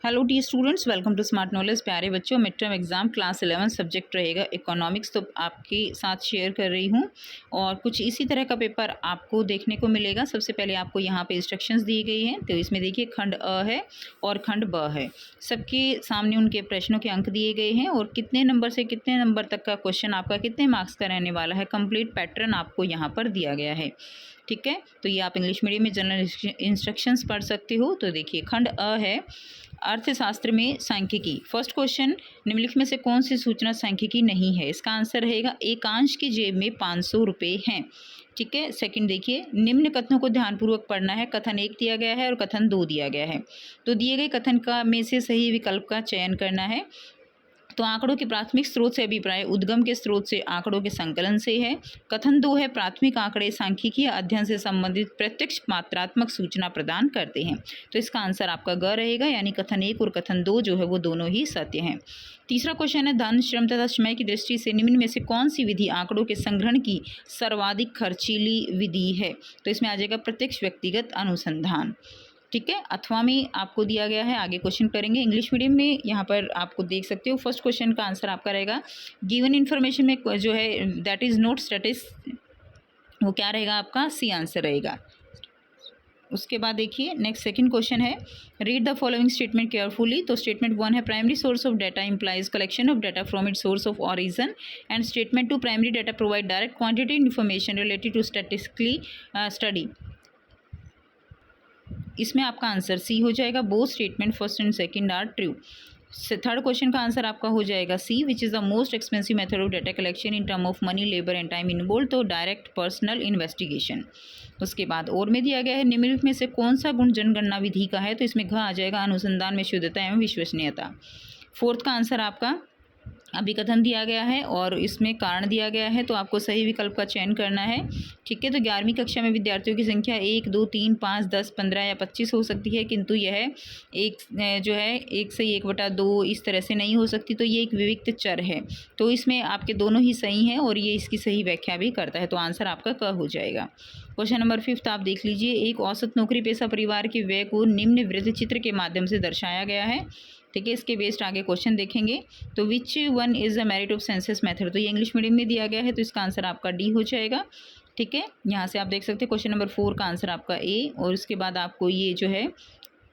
Hello dear students, welcome to Smart Knowledge. प्यारे बच्चों, mid term exam class 11 subject रहेगा economics, तो आपके साथ शेयर कर रही हूँ। और कुछ इसी तरह का पेपर आपको देखने को मिलेगा। सबसे पहले आपको यहाँ पे इंस्ट्रक्शंस दी गई हैं, तो इसमें देखिए खंड अ है और खंड ब है। सबके सामने उनके प्रश्नों के अंक दिए गए हैं और कितने नंबर से कितने नंबर तक का क्वेश्चन आपका कितने मार्क्स का रहने वाला है, कंप्लीट पैटर्न आपको यहाँ पर दिया गया है। ठीक है, तो ये आप इंग्लिश मीडियम में जनरल इंस्ट्रक्शंस पढ़ सकते हो। तो देखिए खंड अ है अर्थशास्त्र में सांख्यिकी। फर्स्ट क्वेश्चन, निम्नलिखित में से कौन सी सूचना सांख्यिकी नहीं है? इसका आंसर रहेगा एकांश की जेब में 500 रुपये हैं। ठीक है। सेकंड देखिए, निम्न कथनों को ध्यानपूर्वक पढ़ना है। कथन 1 दिया गया है और कथन 2 दिया गया है। तो दिए गए कथन का में से सही विकल्प का चयन करना है। तो आंकड़ों के प्राथमिक स्रोत से अभिप्राय उद्गम के स्रोत से आंकड़ों के संकलन से है। कथन 2 है, प्राथमिक आंकड़े सांख्यिकीय अध्ययन से संबंधित प्रत्यक्ष मात्रात्मक सूचना प्रदान करते हैं। तो इसका आंसर आपका ग रहेगा, यानी कथन 1 और कथन 2 जो है वो दोनों ही सत्य हैं। तीसरा क्वेश्चन है, धन, श्रम तथा समय की दृष्टि से निम्न में से कौन सी विधि आंकड़ों के संग्रहण की सर्वाधिक खर्चीली विधि है? तो इसमें आ जाएगा प्रत्यक्ष व्यक्तिगत अनुसंधान। ठीक है, अथवा में आपको दिया गया है। आगे क्वेश्चन करेंगे इंग्लिश मीडियम में। यहाँ पर आपको देख सकते हो फर्स्ट क्वेश्चन का आंसर आपका रहेगा गिवन इन्फॉर्मेशन में जो है दैट इज नॉट स्टैटिस, वो क्या रहेगा आपका सी आंसर रहेगा। उसके बाद देखिए नेक्स्ट सेकंड क्वेश्चन है, read the following statement carefully. तो स्टेटमेंट 1 है, primary source of data implies collection of data from its source of origin, and statement 2, primary data provide direct quantity information related to statistically study. इसमें आपका answer C हो जाएगा। Both statement first and second are true. Third question का answer आपका हो जाएगा C, which is the most expensive method of data collection in term of money, labour and time involve. तो direct personal investigation. उसके बाद और में दिया गया है, निम्नलिखित में से कौन सा गुण जनगणना विधि का है? तो इसमें घ आ जाएगा, अनुसंधान में शुद्धता एवं विश्वसनीयता। फोर्थ का आंसर आपका अभिकथन दिया गया है और इसमें कारण दिया गया है, तो आपको सही विकल्प का चयन करना है। ठीक है, तो 11वीं कक्षा में विद्यार्थियों की संख्या 1, 2, 3, 5, 10, 15 या 25 हो सकती है, किंतु यह एक जो है 1 से 1/2 इस तरह से नहीं हो सकती। तो ये एक विविक्त चर है, तो इसमें आपके दोनों ही सही हैं और ये इसकी सही व्याख्या भी करता है। तो आंसर आपका क हो जाएगा। क्वेश्चन नंबर 5 आप देख लीजिए, एक औसत नौकरी पेशा परिवार के व्यय को निम्न वृत्त चित्र के माध्यम से दर्शाया गया है। ठीक है, इसके बेस्ड आगे क्वेश्चन देखेंगे। तो which one is the merit of census method? तो ये इंग्लिश मीडियम में दिया गया है, तो इसका आंसर आपका डी हो जाएगा। ठीक है, यहाँ से आप देख सकते हैं क्वेश्चन नंबर 4 का आंसर आपका ए, और उसके बाद आपको ये जो है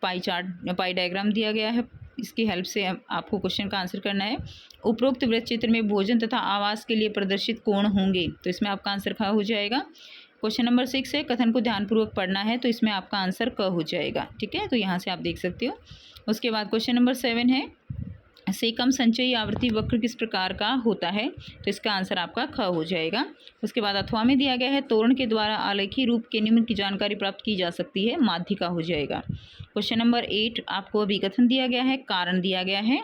पाई डायग्राम दिया गया है, इसकी हेल्प से आपको क्वेश्चन का आंसर करना है। उपरोक्त वृत्त चित्र में भोजन तथा आवास के लिए प्रदर्शित कोण होंगे, तो इसमें आपका आंसर ख हो जाएगा। क्वेश्चन नंबर 6 है, कथन को ध्यानपूर्वक पढ़ना है, तो इसमें आपका आंसर क हो जाएगा। ठीक है, तो यहाँ से आप देख सकते हो। उसके बाद क्वेश्चन नंबर 7 है, से कम संचयी आवृत्ति वक्र किस प्रकार का होता है? तो इसका आंसर आपका ख हो जाएगा। उसके बाद अथवा में दिया गया है, तोरण के द्वारा आलेखी रूप के निम्न की जानकारी प्राप्त की जा सकती है, माध्यिका हो जाएगा। क्वेश्चन नंबर 8 आपको अभिकथन दिया गया है, कारण दिया गया है।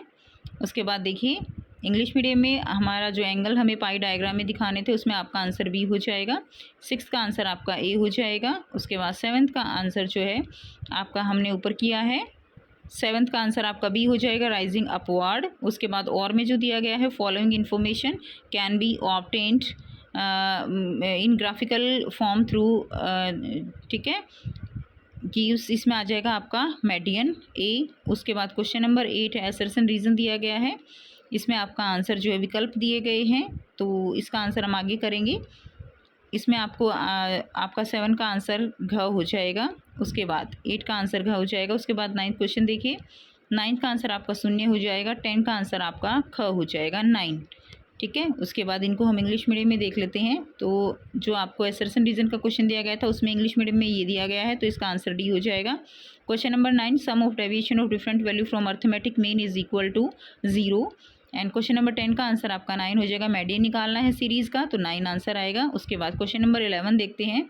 उसके बाद देखिए इंग्लिश मीडियम में हमारा जो एंगल हमें पाई डायग्राम में दिखाने थे, उसमें आपका आंसर बी हो जाएगा। 6 का आंसर आपका ए हो जाएगा। उसके बाद 7th का आंसर जो है आपका हमने ऊपर किया है, 7th का आंसर आपका बी हो जाएगा, राइजिंग अपवर्ड। उसके बाद और में जो दिया गया है, following information can be obtained in graphical form through, ठीक है, कि इसमें आ जाएगा आपका मेडियन ए। उसके बाद क्वेश्चन नंबर 8 है, असर्शन रीजन दिया गया है, इसमें आपका आंसर जो है विकल्प दिए गए हैं, तो इसका आंसर हम आगे करेंगे। इसमें आपको आपका 7 का आंसर घ हो जाएगा। उसके बाद 8 का आंसर घ हो जाएगा। उसके बाद 9th क्वेश्चन देखिए, 9th का आंसर आपका शून्य हो जाएगा। 10 का आंसर आपका ख हो जाएगा, 9। ठीक है, उसके बाद इनको हम इंग्लिश मीडियम में देख लेते हैं। तो जो आपको असर्शन रीजन का क्वेश्चन दिया गया था, उसमें इंग्लिश मीडियम में ये दिया गया है, तो इसका आंसर डी हो जाएगा। Question number 9, sum of deviation of different value from arithmetic mean is equal to 0। And question number 10 का आंसर आपका 9 हो जाएगा। मेडियन निकालना है सीरीज़ का, तो 9 आंसर आएगा। उसके बाद क्वेश्चन नंबर 11 देखते हैं।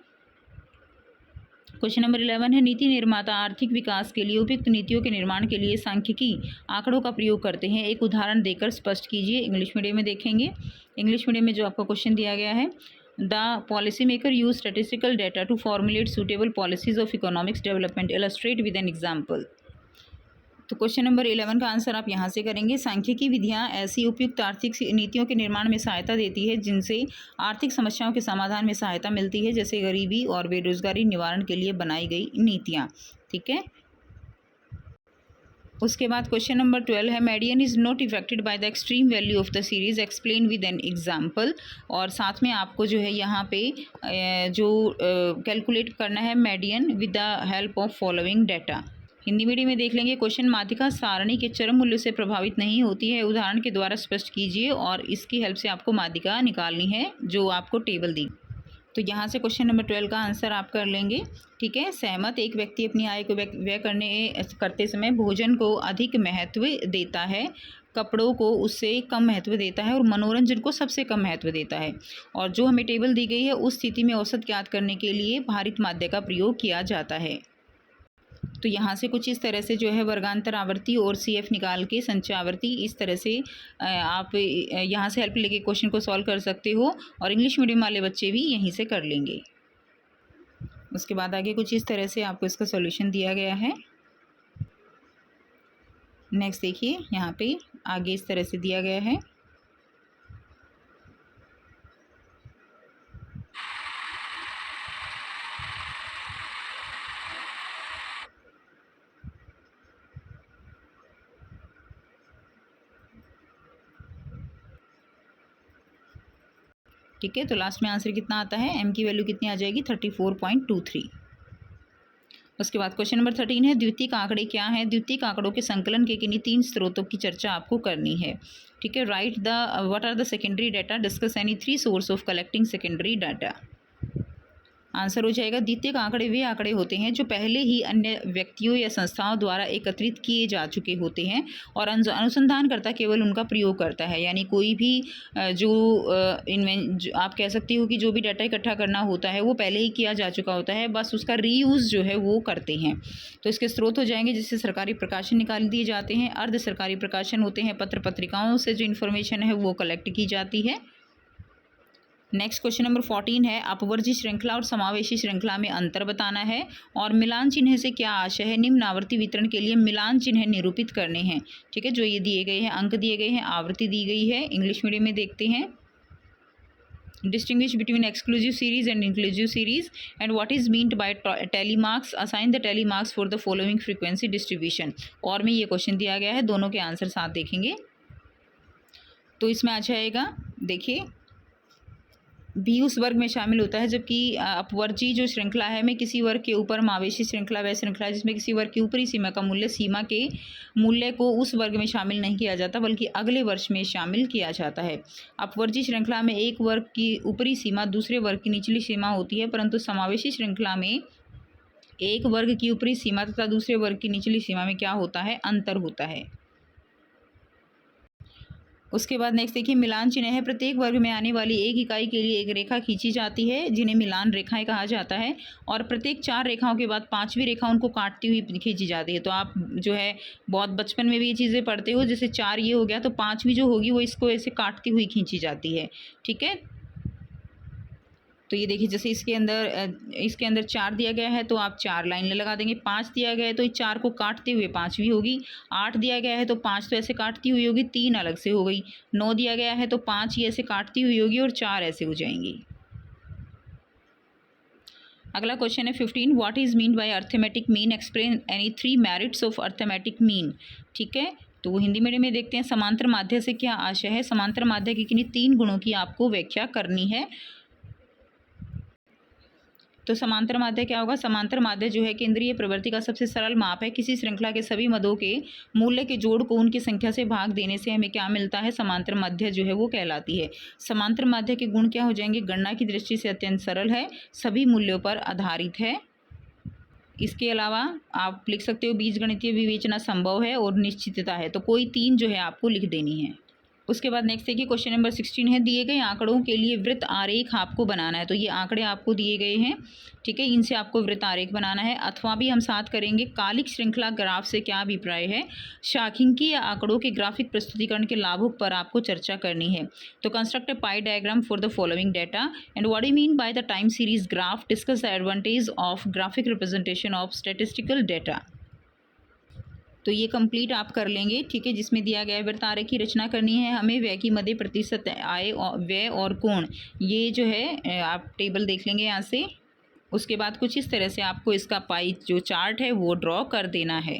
क्वेश्चन नंबर 11 है, नीति निर्माता आर्थिक विकास के लिए उपयुक्त नीतियों के निर्माण के लिए सांख्यिकी आंकड़ों का प्रयोग करते हैं, एक उदाहरण देकर स्पष्ट कीजिए। इंग्लिश मीडियम में देखेंगे। इंग्लिश मीडियम में जो आपका क्वेश्चन दिया गया है, the policy maker use statistical data to formulate suitable policies of economics development, illustrate with an example. तो क्वेश्चन नंबर 11 का आंसर आप यहाँ से करेंगे। सांख्यिकी विधियाँ ऐसी उपयुक्त आर्थिक नीतियों के निर्माण में सहायता देती है जिनसे आर्थिक समस्याओं के समाधान में सहायता मिलती है, जैसे गरीबी और बेरोजगारी निवारण के लिए बनाई गई नीतियाँ। ठीक है, उसके बाद क्वेश्चन नंबर 12 है median is not affected by the extreme value of the series explain with an example. और साथ में आपको जो है यहाँ पे जो कैलकुलेट करना है median with the help of following data. Hindi medium में देख लेंगे क्वेश्चन माध्यिका सारणी के चरम मूल्य से प्रभावित नहीं होती है, उदाहरण के द्वारा स्पष्ट कीजिए, और इसकी हेल्प से आपको माध्यिका निकालनी है जो आपको टेबल दी। तो यहाँ से क्वेश्चन नंबर 12 का आंसर आप कर लेंगे। ठीक है, सहमत, एक व्यक्ति अपनी आय को व्यय करते समय भोजन को अधिक महत्व देता है, कपड़ों को उससे कम महत्व देता है और मनोरंजन को सबसे कम महत्व देता है। और जो हमें टेबल दी गई है उस स्थिति में औसत ज्ञात करने के लिए भारित माध्य का प्रयोग किया जाता है। तो यहाँ से कुछ इस तरह से जो है वर्गांतर आवर्ती और CF निकाल के संचय आवर्ती, इस तरह से आप यहाँ से हेल्प लेके क्वेश्चन को सॉल्व कर सकते हो, और इंग्लिश मीडियम वाले बच्चे भी यहीं से कर लेंगे। उसके बाद आगे कुछ इस तरह से आपको इसका सॉल्यूशन दिया गया है। नेक्स्ट देखिए, यहाँ पे आगे इस तरह से दिया गया है। ठीक है, तो लास्ट में आंसर कितना आता है, m की वैल्यू कितनी आ जाएगी, 34.23। उसके बाद क्वेश्चन नंबर 13 है द्वितीयक आंकड़े क्या है। द्वितीयक आंकड़ों के संकलन के किन्हीं 3 स्रोतों की चर्चा आपको करनी है। ठीक है, write the what are the secondary data, discuss any 3 source of collecting secondary data. Answer हो जाएगा द्वितीयक आंकड़े वे आंकड़े होते हैं जो पहले ही अन्य व्यक्तियों या संस्थाओं द्वारा एकत्रित किए जा चुके होते हैं और अनुसंधानकर्ता केवल उनका प्रयोग करता है। यानी कोई भी जो आप कह सकती हो कि जो भी डाटा इकट्ठा करना होता है वो पहले ही किया जा चुका होता है, बस उसका रीयूज़ जो है वो करते हैं। तो इसके स्रोत हो जाएंगे जिससे सरकारी प्रकाशन निकाल दिए जाते हैं, अर्ध सरकारी प्रकाशन होते हैं, पत्र पत्रिकाओं से जो इन्फॉर्मेशन है वो कलेक्ट की जाती है। नेक्स्ट क्वेश्चन नंबर 14 है अपवर्जी श्रृंखला और समावेशी श्रृंखला में अंतर बताना है और मिलान चिन्ह से क्या आशय है। निम्न आवृत्ति वितरण के लिए मिलान चिन्ह निरूपित करने हैं। ठीक है, जो ये दिए गए हैं, अंक दिए गए हैं, आवृत्ति दी गई है। इंग्लिश मीडियम में देखते हैं, distinguish between exclusive series and inclusive series and what is meant by tally marks, assign the tally marks for the following frequency distribution। और में ये क्वेश्चन दिया गया है, दोनों के आंसर साथ देखेंगे तो इसमें आ जाएगा, देखिए भी उस वर्ग में शामिल होता है जबकि अपवर्जी जो श्रृंखला है में किसी वर्ग के ऊपर, मावेशी श्रृंखला वह श्रृंखला जिसमें किसी वर्ग की ऊपरी सीमा का मूल्य सीमा के मूल्य को उस वर्ग में शामिल नहीं किया जाता बल्कि अगले वर्ष में शामिल किया जाता है। अपवर्जी श्रृंखला में एक वर्ग की ऊपरी सीमा दूसरे वर्ग की निचली सीमा होती है, परंतु समावेशी श्रृंखला में एक वर्ग की ऊपरी सीमा तथा दूसरे वर्ग की निचली सीमा में क्या होता है, अंतर होता है। उसके बाद नेक्स्ट देखिए मिलान चिन्ह है। प्रत्येक वर्ग में आने वाली एक इकाई के लिए एक रेखा खींची जाती है जिन्हें मिलान रेखाएं कहा जाता है और प्रत्येक 4 रेखाओं के बाद 5वीं रेखा उनको काटती हुई खींची जाती है। तो आप जो है बहुत बचपन में भी ये चीज़ें पढ़ते हो, जैसे 4 ये हो गया तो 5वीं जो होगी वो इसको ऐसे काटती हुई खींची जाती है। ठीक है, तो ये देखिए जैसे इसके अंदर 4 दिया गया है तो आप 4 लाइन लगा देंगे। 5 दिया गया है तो 4 को काटते हुए 5वीं होगी। 8 दिया गया है तो 5 तो ऐसे काटती हुई होगी, 3 अलग से हो गई। 9 दिया गया है तो 5 ही ऐसे काटती हुई होगी और 4 ऐसे हो जाएंगी। अगला क्वेश्चन है 15 what is mean by arithmetic mean, explain any 3 merits of arithmetic mean. ठीक है, तो हिंदी मीडियम में देखते हैं समांतर माध्य से क्या आशय है। समांतर माध्य की किन्हीं 3 गुणों की आपको व्याख्या करनी है। तो समांतर माध्य क्या होगा, समांतर माध्य जो है केंद्रीय प्रवृत्ति का सबसे सरल माप है। किसी श्रृंखला के सभी मदों के मूल्य के जोड़ को उनकी संख्या से भाग देने से हमें क्या मिलता है, समांतर माध्य जो है वो कहलाती है। समांतर माध्य के गुण क्या हो जाएंगे, गणना की दृष्टि से अत्यंत सरल है, सभी मूल्यों पर आधारित है। इसके अलावा आप लिख सकते हो बीजगणितीय विवेचना संभव है और निश्चितता है। तो कोई 3 जो है आपको लिख देनी है। उसके बाद नेक्स्ट देखिए क्वेश्चन नंबर 16 है दिए गए आंकड़ों के लिए वृत्त आरेख आपको बनाना है। तो ये आंकड़े आपको दिए गए हैं, ठीक है, इनसे आपको वृत्त आरेख बनाना है। अथवा भी हम साथ करेंगे कालिक श्रृंखला ग्राफ से क्या अभिप्राय है। शाखिंकीय आंकड़ों के ग्राफिक प्रस्तुतिकरण के लाभों पर आपको चर्चा करनी है। तो construct A pi diagram for the following data and what do mean by the time series graph, discuss the advantage of graphic representation of statistical data. तो ये कंप्लीट आप कर लेंगे, ठीक है, जिसमें दिया गया है वृत्त आरेख की रचना करनी है हमें। व्यय की मध्य प्रतिशत आय, व्यय और कोण, ये जो है आप टेबल देख लेंगे यहाँ से। उसके बाद कुछ इस तरह से आपको इसका पाई जो चार्ट है वो ड्रॉ कर देना है।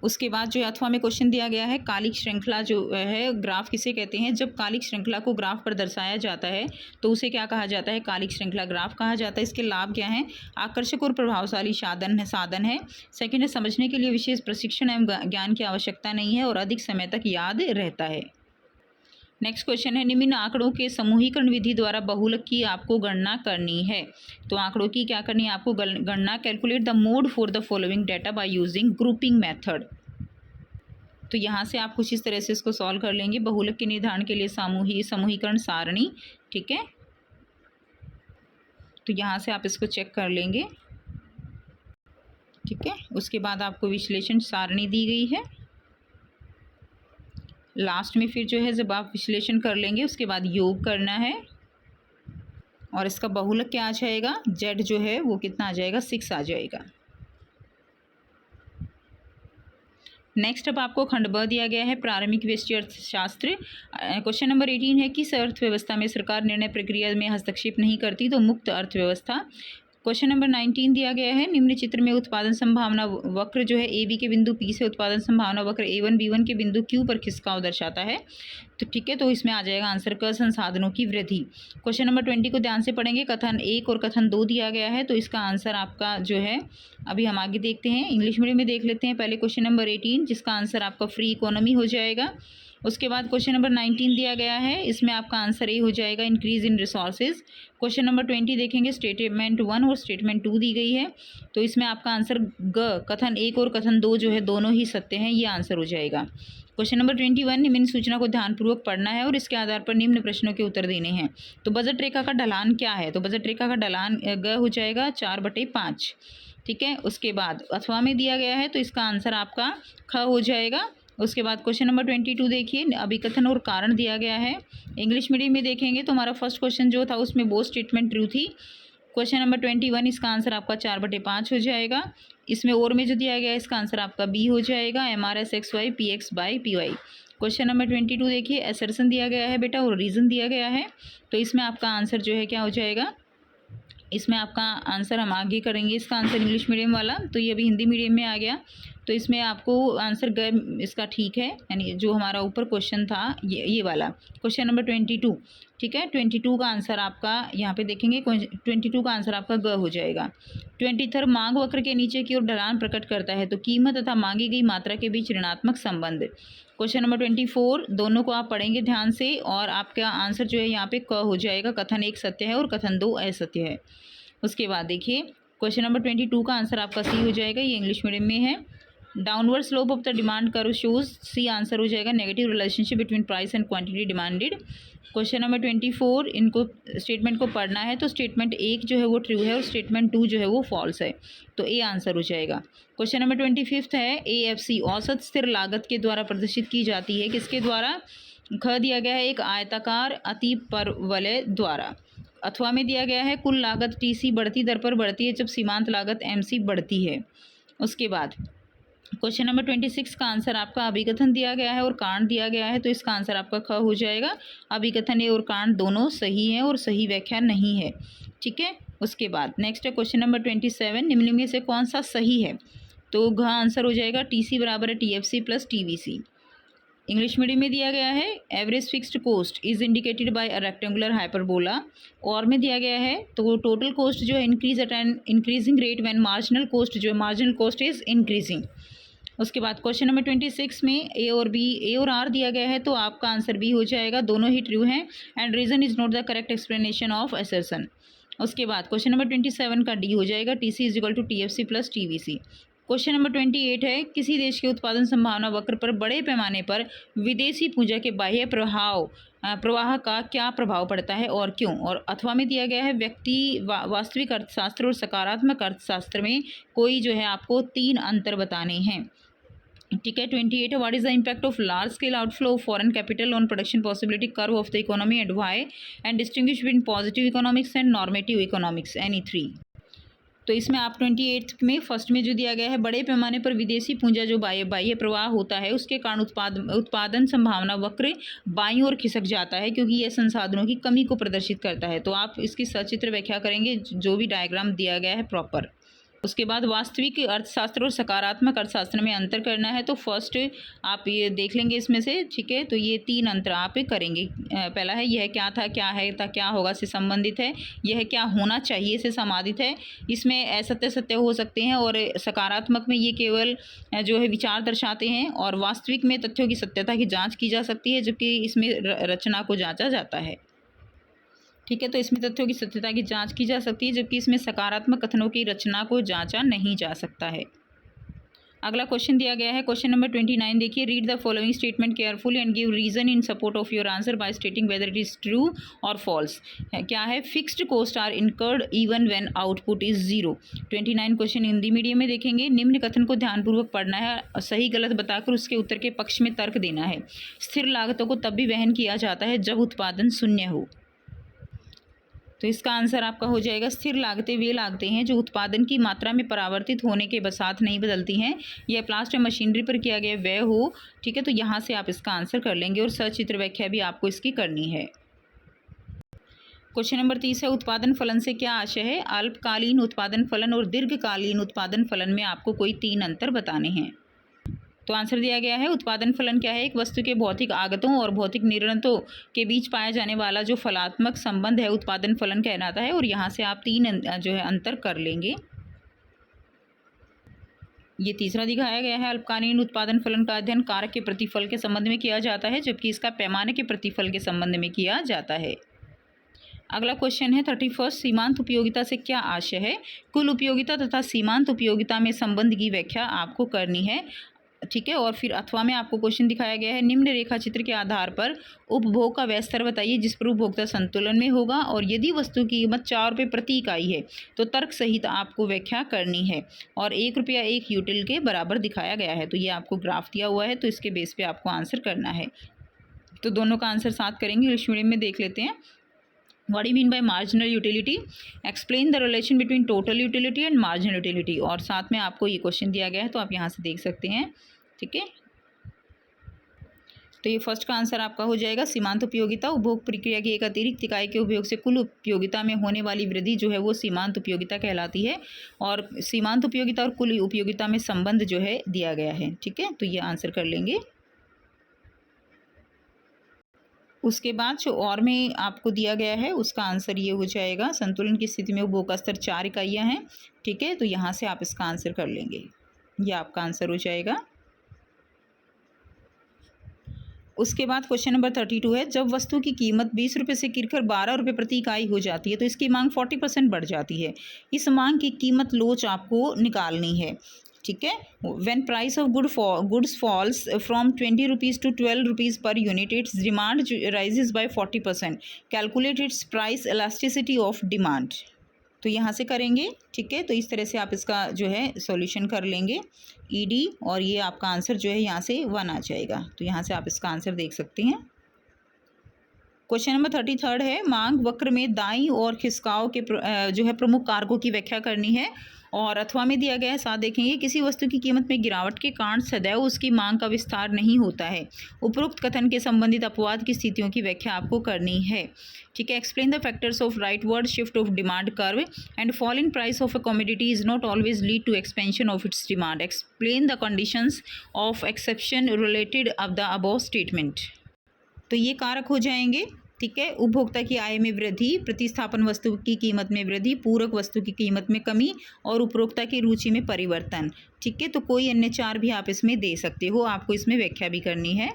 उसके बाद जो अथवा में क्वेश्चन दिया गया है, कालिक श्रृंखला जो है ग्राफ किसे कहते हैं? जब कालिक श्रृंखला को ग्राफ पर दर्शाया जाता है तो उसे क्या कहा जाता है? कालिक श्रृंखला ग्राफ कहा जाता है। इसके लाभ क्या हैं? आकर्षक और प्रभावशाली साधन है। सेकंड है, समझने के लिए विशेष प्रशिक्षण एवं ज्ञान की आवश्यकता नहीं है और अधिक समय तक याद रहता है। नेक्स्ट क्वेश्चन है, निम्न आंकड़ों के समूहीकरण विधि द्वारा बहुलक की आपको गणना करनी है। तो आंकड़ों की क्या करनी है आपको? गणना। Calculate the mode for the following data by using grouping method. तो यहाँ से आप कुछ इस तरह से इसको सॉल्व कर लेंगे। बहुलक के निर्धारण के लिए समूहीकरण सारणी, ठीक है। तो यहाँ से आप इसको चेक कर लेंगे, ठीक है। उसके बाद आपको विश्लेषण सारणी दी गई है। लास्ट में फिर जो है जब आप विश्लेषण कर लेंगे उसके बाद योग करना है और इसका बहुलक क्या आ जाएगा? जेड जो है वो कितना आ जाएगा? 6 आ जाएगा। नेक्स्ट अब आपको खंड ब दिया गया है, प्रारंभिक व्यष्टि अर्थशास्त्र। क्वेश्चन नंबर 18 है, किस अर्थव्यवस्था में सरकार निर्णय प्रक्रिया में हस्तक्षेप नहीं करती? तो मुक्त अर्थव्यवस्था। क्वेश्चन नंबर 19 दिया गया है, निम्न चित्र में उत्पादन संभावना वक्र जो है ए बी के बिंदु पी से उत्पादन संभावना वक्र A1 B1 के बिंदु Q पर खिसकाव दर्शाता है। तो ठीक है, तो इसमें आ जाएगा आंसर क, संसाधनों की वृद्धि। क्वेश्चन नंबर 20 को ध्यान से पढ़ेंगे। कथन 1 और कथन 2 दिया गया है, तो इसका आंसर आपका जो है अभी हम आगे देखते हैं। इंग्लिश मीडियम में देख लेते हैं पहले क्वेश्चन नंबर 18, जिसका आंसर आपका फ्री इकोनॉमी हो जाएगा। उसके बाद क्वेश्चन नंबर 19 दिया गया है, इसमें आपका आंसर ए हो जाएगा, increase in resources. Question number 20 देखेंगे, स्टेटमेंट 1 और स्टेटमेंट 2 दी गई है, तो इसमें आपका आंसर ग, कथन 1 और कथन 2 जो है दोनों ही सत्य हैं, ये आंसर हो जाएगा। क्वेश्चन नंबर 21, निम्न सूचना को ध्यानपूर्वक पढ़ना है और इसके आधार पर निम्न प्रश्नों के उत्तर देने हैं। तो बजट रेखा का ढलान क्या है? तो बजट रेखा का ढलान ग हो जाएगा 4/5, ठीक है। उसके बाद अथवा में दिया गया है, तो इसका आंसर आपका ख हो जाएगा। उसके बाद क्वेश्चन नंबर 22 देखिए, अभिकथन और कारण दिया गया है। इंग्लिश मीडियम में देखेंगे तो हमारा फर्स्ट क्वेश्चन जो था उसमें बोथ स्टेटमेंट ट्रू थी। क्वेश्चन नंबर 21, इसका आंसर आपका 4/5 हो जाएगा। इसमें और में जो दिया गया है इसका आंसर आपका बी हो जाएगा, MRSXY PX/PY। क्वेश्चन नंबर 22 देखिए, असर्शन दिया गया है बेटा और रीज़न दिया गया है, तो इसमें आपका आंसर जो है क्या हो जाएगा? इसमें आपका आंसर हम आगे करेंगे, इसका आंसर इंग्लिश मीडियम वाला, तो ये अभी हिंदी मीडियम में आ गया। तो इसमें आपको आंसर ग इसका ठीक है, यानी जो हमारा ऊपर क्वेश्चन था ये वाला क्वेश्चन नंबर 22, ठीक है। 22 का आंसर आपका यहाँ पे देखेंगे, 22 का आंसर आपका ग हो जाएगा। 23 मांग वक्र के नीचे की ओर ढलान प्रकट करता है, तो कीमत तथा मांगी गई मात्रा के बीच ऋणात्मक संबंध। क्वेश्चन नंबर 24, दोनों को आप पढ़ेंगे ध्यान से और आपका आंसर जो है यहाँ पे क हो जाएगा, कथन 1 सत्य है और कथन 2 असत्य है। उसके बाद देखिए क्वेश्चन नंबर 22 का आंसर आपका सी हो जाएगा, ये इंग्लिश मीडियम में है। Downward slope of the demand curve shows, C answer हो जाएगा, negative relationship between price and quantity demanded. Question number 24, इनको स्टेटमेंट को पढ़ना है, तो स्टेटमेंट 1 जो है वो ट्रू है और स्टेटमेंट 2 जो है वो फॉल्स है, तो ए आंसर हो जाएगा। क्वेश्चन नंबर 25 है, AFC औसत स्थिर लागत के द्वारा प्रदर्शित की जाती है, किसके द्वारा? ख दिया गया है, एक आयताकार अतिपरवलय द्वारा। अथवा में दिया गया है, कुल लागत TC बढ़ती दर पर बढ़ती है जब सीमांत लागत MC बढ़ती है। उसके बाद क्वेश्चन नंबर 26 का आंसर आपका अभिकथन दिया गया है और कारण दिया गया है, तो इसका आंसर आपका ख हो जाएगा। अभिकथन ए और कारण दोनों सही हैं और सही व्याख्या नहीं है, ठीक है। उसके बाद नेक्स्ट है क्वेश्चन नंबर 27, निम्न में से कौन सा सही है? तो घ आंसर हो जाएगा, TC बराबर है TFC plus TVC। English medium में दिया गया है, average fixed cost is indicated by a rectangular hyperbola. और में दिया गया है, तो टोटल कॉस्ट जो है increase at an increasing rate when marginal cost जो है मार्जिनल कॉस्ट इज इंक्रीजिंग। उसके बाद क्वेश्चन नंबर 26 में ए और आर दिया गया है, तो आपका आंसर बी हो जाएगा, दोनों ही ट्रू हैं and reason is not the correct explanation of assertion. उसके बाद क्वेश्चन नंबर 27 का डी हो जाएगा, TC is equal to TFC plus TVC। Question number 28 है, किसी देश के उत्पादन संभावना वक्र पर बड़े पैमाने पर विदेशी पूंजी के बाह्य प्रवाह का क्या प्रभाव पड़ता है और क्यों? और अथवा में दिया गया है, वास्तविक अर्थशास्त्र और सकारात्मक अर्थशास्त्र में कोई जो है आपको 3 अंतर बताने हैं, ठीक है। 28, what is the impact of large scale outflow of foreign capital on production possibility curve of the economy and why, and distinguish between positive economics and normative economics, any 3। तो इसमें आप 28 में फर्स्ट में जो दिया गया है, बड़े पैमाने पर विदेशी पूंजा जो बाह्य प्रवाह होता है उसके कारण उत्पादन संभावना वक्र बाईं ओर खिसक जाता है, क्योंकि यह संसाधनों की कमी को प्रदर्शित करता है। तो आप इसकी सचित्र व्याख्या करेंगे जो भी डायग्राम दिया गया है प्रॉपर। उसके बाद वास्तविक अर्थशास्त्र और सकारात्मक अर्थशास्त्र में अंतर करना है। तो फर्स्ट आप ये देख लेंगे इसमें से, ठीक है। तो ये 3 अंतर आप करेंगे। पहला है यह क्या था, क्या है था, क्या होगा से संबंधित है। यह क्या होना चाहिए से संबंधित है। इसमें असत्य सत्य हो सकते हैं, और सकारात्मक में ये केवल जो है विचार दर्शाते हैं, और वास्तविक में तथ्यों की सत्यता की जाँच की जा सकती है, जबकि इसमें रचना को जाँचा जाता है। ठीक है, तो इसमें तथ्यों की सत्यता की जांच की जा सकती है, जबकि इसमें सकारात्मक कथनों की रचना को जांचा नहीं जा सकता है। अगला क्वेश्चन दिया गया है, क्वेश्चन नंबर 29। देखिए, read the following statement carefully and give reason in support of your answer by stating whether it is true और फॉल्स। क्या है? Fixed cost are incurred even when output is 0। 29 question Hindi medium में देखेंगे। निम्न कथन को ध्यानपूर्वक पढ़ना है, सही गलत बताकर उसके उत्तर के पक्ष में तर्क देना है। स्थिर लागतों को तब भी वहन किया जाता है जब उत्पादन शून्य हो। तो इसका आंसर आपका हो जाएगा, स्थिर लागतें वे लागतें हैं जो उत्पादन की मात्रा में परावर्तित होने के साथ नहीं बदलती हैं। यह प्लांट या मशीनरी पर किया गया व्यय हो। ठीक है, तो यहाँ से आप इसका आंसर कर लेंगे, और सचित्र व्याख्या भी आपको इसकी करनी है। क्वेश्चन नंबर 30 है, उत्पादन फलन से क्या आशय है? अल्पकालीन उत्पादन फलन और दीर्घकालीन उत्पादन फलन में आपको कोई 3 अंतर बताने हैं। तो आंसर दिया गया है, उत्पादन फलन क्या है? एक वस्तु के भौतिक आगतों और भौतिक निर्गतों के बीच पाया जाने वाला जो फलात्मक संबंध है, उत्पादन फलन कहलाता है। और यहाँ से आप 3 जो है अंतर कर लेंगे। ये तीसरा दिखाया गया है, अल्पकालीन उत्पादन फलन का अध्ययन कारक के प्रतिफल के संबंध में किया जाता है, जबकि इसका पैमाने के प्रतिफल के संबंध में किया जाता है। अगला क्वेश्चन है 31, सीमांत उपयोगिता से क्या आशय है? कुल उपयोगिता तथा सीमांत उपयोगिता में संबंध की व्याख्या आपको करनी है। ठीक है, और फिर अथवा में आपको क्वेश्चन दिखाया गया है, निम्न रेखा चित्र के आधार पर उपभोग का वह स्तर बताइए जिस पर उपभोक्ता संतुलन में होगा, और यदि वस्तु की कीमत 4 रुपये प्रति इकाई है तो तर्क सहित आपको व्याख्या करनी है, और 1 रुपया 1 यूटिल के बराबर दिखाया गया है। तो ये आपको ग्राफ दिया हुआ है, तो इसके बेस पे आपको आंसर करना है। तो दोनों का आंसर साथ करेंगे। इंग्लिश मीडियम में देख लेते हैं। What do you mean by marginal utility? Explain the relation between total utility and marginal utility। और साथ में आपको ये क्वेश्चन दिया गया है, तो आप यहाँ से देख सकते हैं। ठीक है, तो ये फर्स्ट का आंसर आपका हो जाएगा, सीमांत उपयोगिता उपभोग प्रक्रिया की एक अतिरिक्त इकाई के उपयोग से कुल उपयोगिता में होने वाली वृद्धि जो है वो सीमांत उपयोगिता कहलाती है, और सीमांत उपयोगिता और कुल उपयोगिता में संबंध जो है दिया गया है। ठीक है, तो ये आंसर कर लेंगे। उसके बाद जो और में आपको दिया गया है उसका आंसर ये हो जाएगा, संतुलन की स्थिति में उपभोग का स्तर 4 इकाइयाँ हैं। ठीक है, तो यहाँ से आप इसका आंसर कर लेंगे, ये आपका आंसर हो जाएगा। उसके बाद क्वेश्चन नंबर 32 है, जब वस्तु की कीमत 20 रुपये से गिरकर 12 रुपये प्रति इकाई हो जाती है तो इसकी मांग 40% बढ़ जाती है। इस मांग की कीमत लोच आपको निकालनी है। ठीक है, when price of goods falls from 20 rupees to 12 rupees per unit, its demand rises by 40%। Calculate its price elasticity of demand. तो यहाँ से करेंगे। ठीक है, तो इस तरह से आप इसका जो है सॉल्यूशन कर लेंगे ईडी, और ये आपका आंसर जो है यहाँ से 1 आ जाएगा। तो यहाँ से आप इसका आंसर देख सकते हैं। क्वेश्चन नंबर 33 है, मांग वक्र में दाईं और खिसकाव के जो है प्रमुख कारकों की व्याख्या करनी है, और अथवा में दिया गया है। साथ देखेंगे, किसी वस्तु की कीमत में गिरावट के कारण सदैव उसकी मांग का विस्तार नहीं होता है। उपरोक्त कथन के संबंधित अपवाद की स्थितियों की व्याख्या आपको करनी है। ठीक है, explain the factors of rightward shift of demand curve and fall in price of a commodity is not always lead to expansion of its demand. Explain the conditions of exception related of the above statement. तो ये कारक हो जाएंगे। ठीक है, उपभोक्ता की आय में वृद्धि, प्रतिस्थापन वस्तु की कीमत में वृद्धि, पूरक वस्तु की कीमत में कमी, और उपभोक्ता की रुचि में परिवर्तन। ठीक है, तो कोई अन्य 4 भी आप इसमें दे सकते हो, आपको इसमें व्याख्या भी करनी है।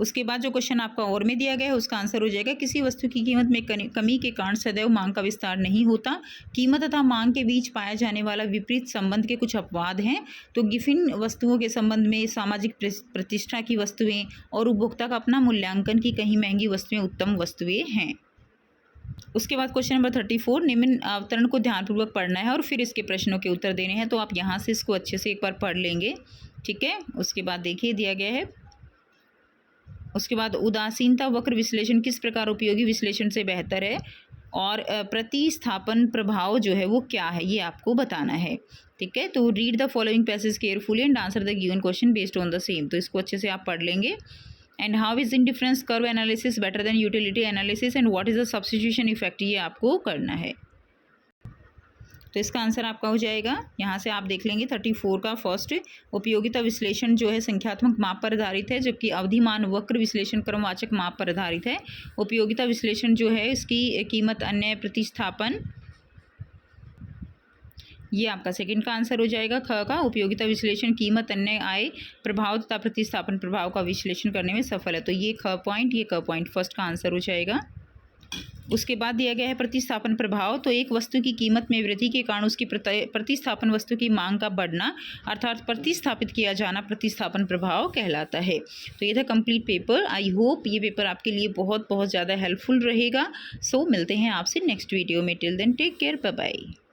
उसके बाद जो क्वेश्चन आपका और में दिया गया है उसका आंसर हो जाएगा, किसी वस्तु की कीमत में कमी के कारण सदैव मांग का विस्तार नहीं होता। कीमत तथा मांग के बीच पाया जाने वाला विपरीत संबंध के कुछ अपवाद हैं। तो गिफिन वस्तुओं के संबंध में सामाजिक प्रतिष्ठा की वस्तुएं और उपभोक्ता का अपना मूल्यांकन की कहीं महंगी वस्तुएं उत्तम वस्तुएं हैं। उसके बाद क्वेश्चन नंबर 34, निम्न अवतरण को ध्यानपूर्वक पढ़ना है और फिर इसके प्रश्नों के उत्तर देने हैं। तो आप यहाँ से इसको अच्छे से एक बार पढ़ लेंगे। ठीक है, उसके बाद देखिए दिया गया है, उसके बाद उदासीनता वक्र विश्लेषण किस प्रकार उपयोगी विश्लेषण से बेहतर है, और प्रतिस्थापन प्रभाव जो है वो क्या है ये आपको बताना है। ठीक है, तो read the following passage carefully and answer the given question based on the same. तो इसको अच्छे से आप पढ़ लेंगे। And how is indifference curve analysis better than utility analysis, and what is the substitution effect, ये आपको करना है। तो इसका आंसर आपका हो जाएगा, यहाँ से आप देख लेंगे 34 का फर्स्ट, उपयोगिता विश्लेषण जो है संख्यात्मक माप पर आधारित है, जबकि अवधिमान वक्र विश्लेषण क्रमवाचक माप पर आधारित है। उपयोगिता विश्लेषण जो है इसकी कीमत अन्य प्रतिस्थापन, ये आपका सेकंड का आंसर हो जाएगा। ख का उपयोगिता विश्लेषण कीमत अन्य आय प्रभाव तथा प्रतिस्थापन प्रभाव का विश्लेषण करने में सफल है, तो ये ख पॉइंट, ये क पॉइंट फर्स्ट का आंसर हो जाएगा। उसके बाद दिया गया है प्रतिस्थापन प्रभाव, तो एक वस्तु की कीमत में वृद्धि के कारण उसकी प्रतिस्थापन वस्तु की मांग का बढ़ना अर्थात प्रतिस्थापित किया जाना प्रतिस्थापन प्रभाव कहलाता है। तो ये था कंप्लीट पेपर। आई होप ये पेपर आपके लिए बहुत बहुत ज़्यादा हेल्पफुल रहेगा। सो मिलते हैं आपसे नेक्स्ट वीडियो में। Till then take care, bye bye.